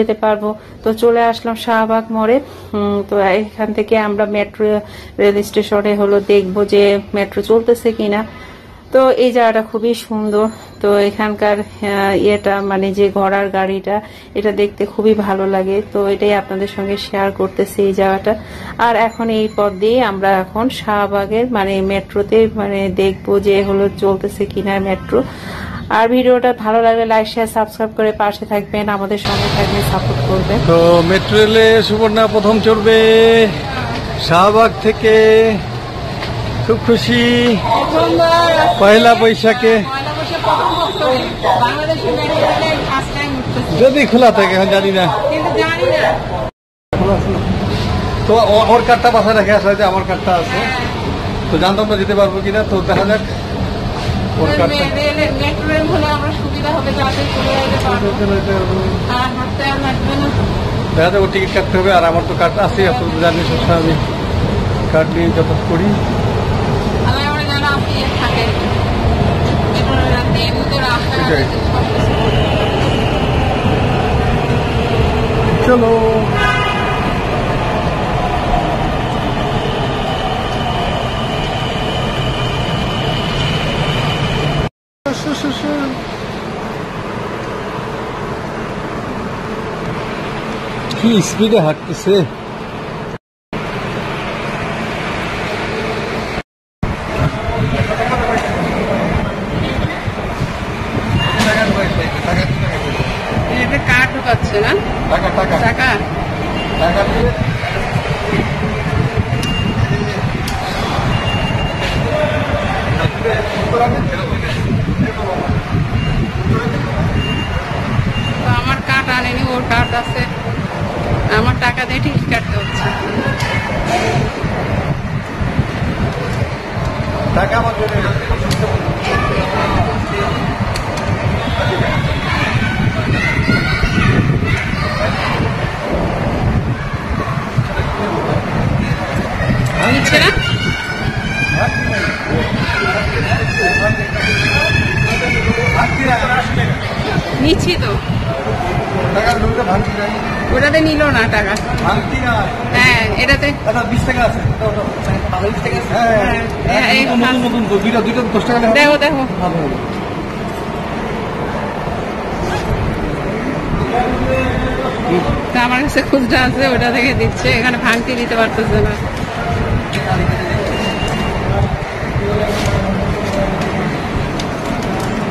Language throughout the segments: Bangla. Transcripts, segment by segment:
যেতে পারবো। তো চলে আসলাম শাহবাগ মোড়ে। তো এখান থেকে আমরা মেট্রো রেল স্টেশনে হলো দেখবো যে মেট্রো চলতেছে কিনা। তো এই জায়গাটা খুবই সুন্দর। তো এখানকার ইয়েটা মানে যে ঘোড়ার গাড়িটা, এটা দেখতে খুবই ভালো লাগে। তো এটাই আপনাদের সঙ্গে শেয়ার করতেছি এই জায়গাটা। আর এখন এই পথ দিয়ে আমরা এখন শাহবাগের মানে মেট্রোতে মানে দেখবো যে হলো চলতেছে কিনা মেট্রো। আর ভিডিওটা ভালো লাগলে লাইক শেয়ার সাবস্ক্রাইব করে পাশে থাকবেন, আমাদের সঙ্গে থাকবেন, সাপোর্ট করবেন। তো মেট্রো রেলে সুবর্ণা প্রথম চড়বে শাহবাগ থেকে। খুব খুশি পয়লা বৈশাখে, যদি খোলা থাকে এখন জানি না। তো ওর কার্ডটা বাসায় রেখে আসা যে আমার কার্ডটা আছে, তো জানতাম না যেতে পারবো কিনা। তো দেখা যাক ওর কার্ডটা। দেখা যাক ওর টিকিট কাটতে হবে। আর আমার তো কার্ড আছে, আপনার জানি সবসময় আমি কার্ড নিয়ে যাতায়াত করি। চলো কি স্পিডে হাঁটতেছে। কার্ড ঢোকাচ্ছে না, টাকা আমার কার্ড আনেনি, ওর কার্ড আছে, আমার টাকা দিয়ে টিকিট কাটতে হচ্ছে। টাকা আমার নিচ্ছে না, নিচ্ছি তো। ওটাতে নিল না টাকা। হ্যাঁ এটাতে 20 টাকা আছে। দেখো দেখো, আমার কাছে খুচরা আছে, ওটা থেকে দিচ্ছে। এখানে ভাঙতি দিতে পারতেছে না।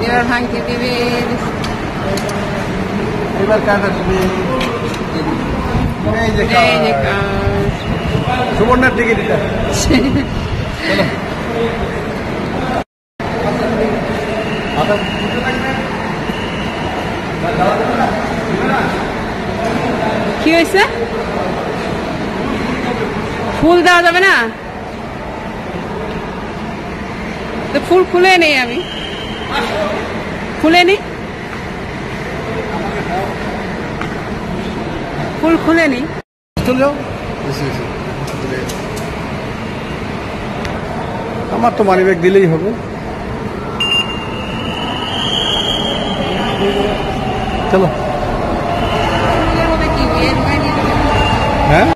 এবার ভাঙতি দিবে, এবার কার্ড আসবে। সুবর্ণার টিকিট এটা। কি হয়েছে? ফুল দেওয়া যাবে না? তো ফুল খুলে নেই, আমি খুলে নি, ফুল খুলে নি। আমার তো মানি ব্যাগ দিলেই হবে। চলো হ্যাঁ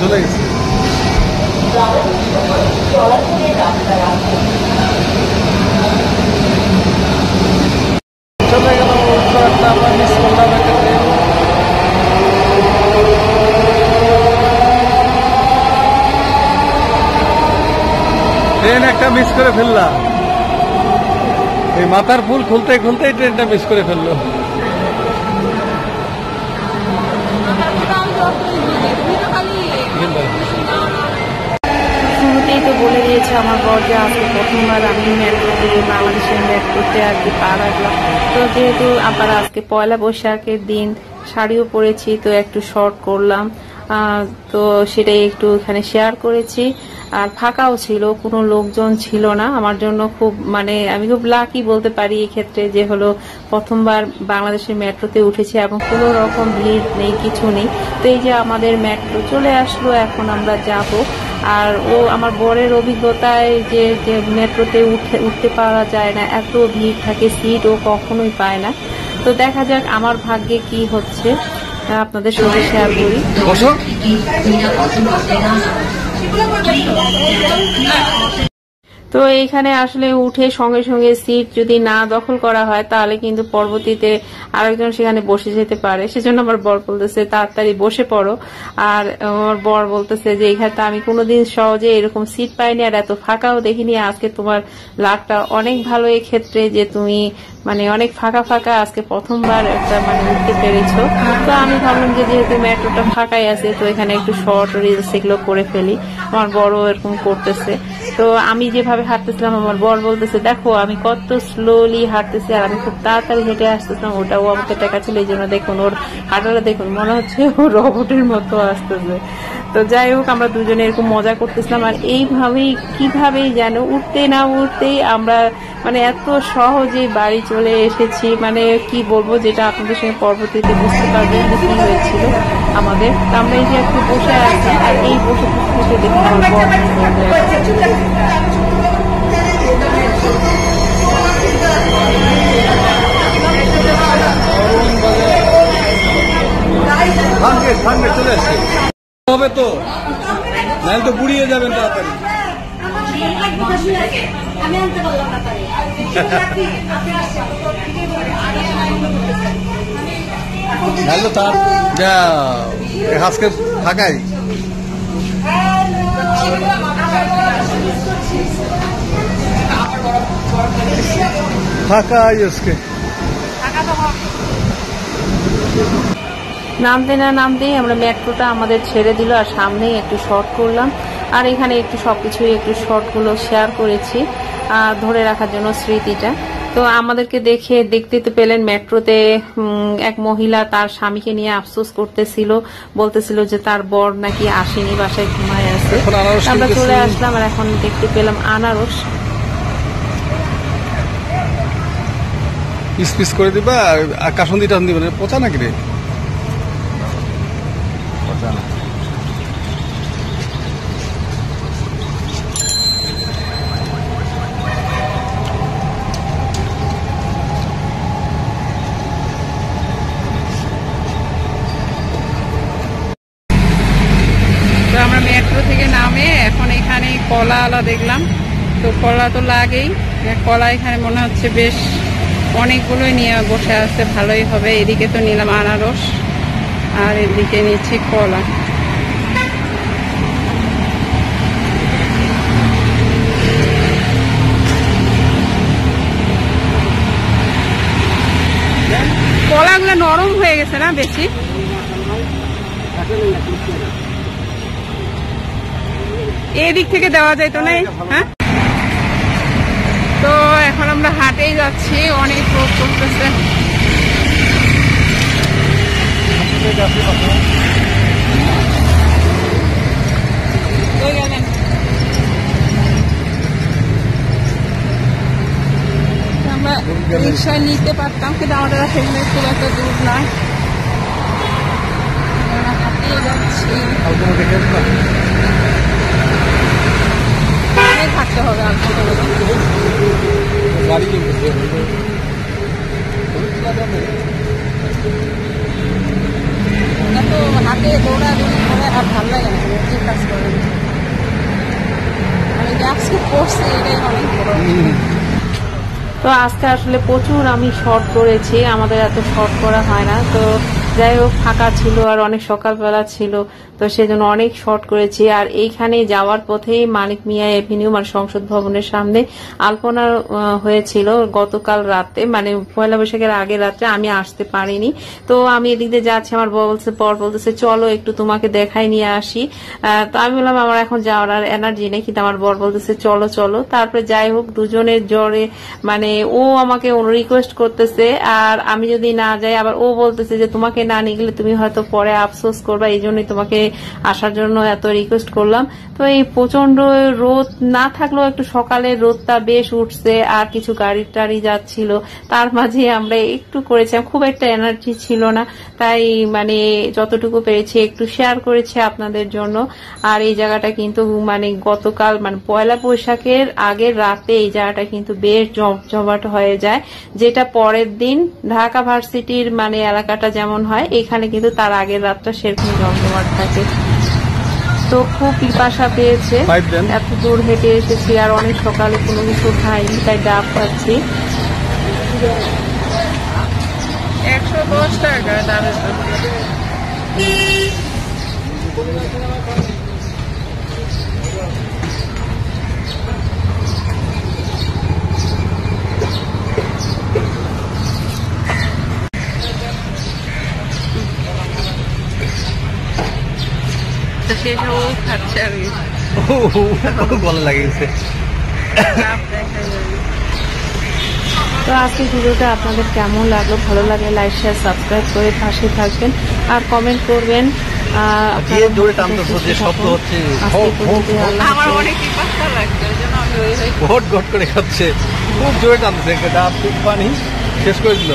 চলে গেছে। চলে গেল, আমরা মিস করলাম। ট্রেন একটা মিস করে ফেললাম। এই মাথার ফুল খুলতে খুলতে ট্রেনটা মিস করে ফেললো। শুরুতেই তো বলে দিয়েছে আমার বর যে আজকে প্রথমবার আমি মেট্রোতে, বাংলাদেশের মেট্রোতে আর কি পা রাখলাম। তো যেহেতু আবার আজকে পয়লা বৈশাখের দিন, শাড়িও পরেছি, তো একটু শর্ট করলাম। তো সেটাই একটু এখানে শেয়ার করেছি। আর ফাঁকাও ছিল, কোনো লোকজন ছিল না। আমার জন্য খুব আমি খুব লাকি বলতে পারি এক্ষেত্রে, যে হলো প্রথমবার বাংলাদেশের মেট্রোতে উঠেছি এবং কোনো রকম ভিড় নেই, কিছু নেই। তো এই যে আমাদের মেট্রো চলে আসলো, এখন আমরা যাব। আর আমার বরের অভিজ্ঞতায় যে মেট্রোতে উঠতে পারা যায় না, এত ভিড় থাকে, সিট ও কখনোই পায় না। তো দেখা যাক আমার ভাগ্যে কি হচ্ছে, আপনাদের সঙ্গে শেয়ার করি। তো এইখানে আসলে উঠে সঙ্গে সঙ্গে সিট যদি না দখল করা হয় তাহলে কিন্তু পরবর্তীতে আরেকজন সেখানে বসে যেতে পারে। সেজন্য আমার বর বলতেছে তাড়াতাড়ি বসে পড়ো। আর আমার বর বলতেছে যে এখানে তো আমি কোনোদিন সহজে এরকম সিট পাইনি আর এত ফাঁকাও দেখিনি, আজকে তোমার লাকটা অনেক ভালো এক্ষেত্রে যে তুমি অনেক ফাঁকা ফাঁকা আজকে প্রথমবার একটা উঠতে পেরেছো। তো আমি ভাবলাম যে যেহেতু মেট্রোটা ফাঁকাই আছে তো এখানে একটু শর্ট রিলস এগুলো করে ফেলি। আমার বড় এরকম করতেছে। তো আমি যেভাবে হাঁটতেছিলাম আমার বর বলতেছে দেখো আমি কত স্লোলি হাঁটতেছি আর আমি খুব তাড়াতাড়ি হেঁটে আসতেছিলাম, ওটাও আমাকে টাকা ছিল। এই জন্য দেখুন ওর হাঁটাটা দেখুন, মনে হচ্ছে ও রোবটের মতো আসতেছে। তো যাই হোক আমরা দুজনে এরকম মজা করতেছিলাম। আর এইভাবেই কিভাবেই যেন উঠতে না উঠতেই আমরা এত সহজেই বাড়ি চলে এসেছি। কি বলবো, যেটা আপনাদের সঙ্গে পরবর্তীতে বুঝতে পারবেন যে কি হয়েছিল আমাদের। আমরা এই যে একটু বসে আছি আর এই বসে থেকে দেখুন আমার বর চলে আসছে হবে তো, নাহলে তো বুড়িয়ে যাবেন তাড়াতাড়ি। আজকে ফাঁকাই ফাঁকাই আজকে। নামতে না নামতেই আমরা মেট্রোটা আমাদের ছেড়ে দিল আর সামনেই একটু শর্ট করলাম। আর এখানে একটু সবকিছুই একটু শর্টগুলো শেয়ার করেছি ধরে রাখার জন্য স্মৃতিটা। তো আমাদেরকে দেখতে তো পেলেন মেট্রোতে এক মহিলা তার স্বামীকে নিয়ে আফসোস করতেছিল, বলতেছিল যে তার বর নাকি আসেনি, বাসায় ঘুমায় আছে। আমরা চলে আসলাম আর এখন দেখতে পেলাম আনারস। পিস পিস করে দিবা আর কাসন্দি টান দিবা, পচা নাকি রে? পচা না। আমরা মেট্রো থেকে নামে এখন এখানে কলা আলা দেখলাম। তো কলা তো লাগেই, কলা এখানে মনে হচ্ছে বেশ অনেকগুলোই নিয়ে বসে আছে, ভালোই হবে। এদিকে তো নিলাম আনারস আর এদিকে নিচ্ছি কলা। কলাগুলো নরম হয়ে গেছে না বেশি? এদিক থেকে দেওয়া যায় তো নাই? হ্যাঁ, তো এখন আমরা হাটেই যাচ্ছি, অনেক রোদ করতেছে। আমরা রিক্সা নিতে পারতাম কিন্তু আমাদের সেখানে খুব একটা দূর নয়, হাটেই যাচ্ছি। থাকতে হবে আর হাতে দৌড়াদৌড়ি করে আর ভাল লাগে না, কাজ করে আমি আজকে করছি এটাই অনেক বড়। তো আজকে আসলে প্রচুর আমি শর্ট করেছি, আমাদের এত শর্ট করা হয় না। তো যাই হোক ফাঁকা ছিল আর অনেক সকালবেলা ছিল, তো সেজন্য অনেক শর্ট করেছি। আর এইখানে যাওয়ার পথেই মানিক মিয়া এভিনিউ সংসদ ভবনের সামনে আলপনা হয়েছিল গতকাল রাতে, পয়লা বৈশাখের আগে রাত্রে। আমি আসতে পারিনি, তো আমি এদিক দিয়ে যাচ্ছি। আমার বর বলতেছে চলো একটু তোমাকে দেখাই নিয়ে আসি। তো আমি বললাম আমার এখন যাওয়ার আর এনার্জি নেই, কিন্তু আমার বর বলতেছে চলো চলো। তারপরে যাই হোক দুজনের জ্বরে ও আমাকে রিকোয়েস্ট করতেছে আর আমি যদি না যাই আবার ও বলতেছে যে তোমাকে না নিয়ে গেলে তুমি হয়তো পরে আফসোস করবা, এই জন্যই তোমাকে আসার জন্য এত রিকোয়েস্ট করলাম। তো এই প্রচন্ড রোদ না থাকলেও একটু সকালে রোদটা বেশ উঠছে, আর কিছু গাড়ি টাড়ি যাচ্ছিল, তার মাঝে আমরা একটু করেছিলাম, খুব একটা এনার্জি ছিল না, তাই মানে যতটুকু পেরেছি একটু শেয়ার করেছি আপনাদের জন্য। আর এই জায়গাটা কিন্তু মানে গতকাল মানে পয়লা বৈশাখের আগের রাতে এই জায়গাটা কিন্তু বেশ জমজমাট হয়ে যায়, যেটা পরের দিন ঢাকা ভার্সিটির মানে এলাকাটা যেমন হয়, এখানে কিন্তু তার আগের রাতটা সেরকম জমজমাট থাকে। তো খুব পিপাসা পেয়েছে, এত দূর হেঁটে এসেছি, আর অনেক সকালে কোনো কিছু খাইনি, তাই ডাব খাচ্ছি। 110 টাকা ডাবের দাম। তো সেসব খাচ্ছে আর কি। ভালো লাগিয়েছে। তো আজকের ভিডিওটা আপনাদের কেমন লাগলো, ভালো লাগলে লাইক শেয়ার সাবস্ক্রাইব করে পাশে থাকবেন আর কমেন্ট করবেন। ঘট ঘট করে খাচ্ছে, খুব জোরে টানতেছে, ডাব পানি শেষ করে দিল।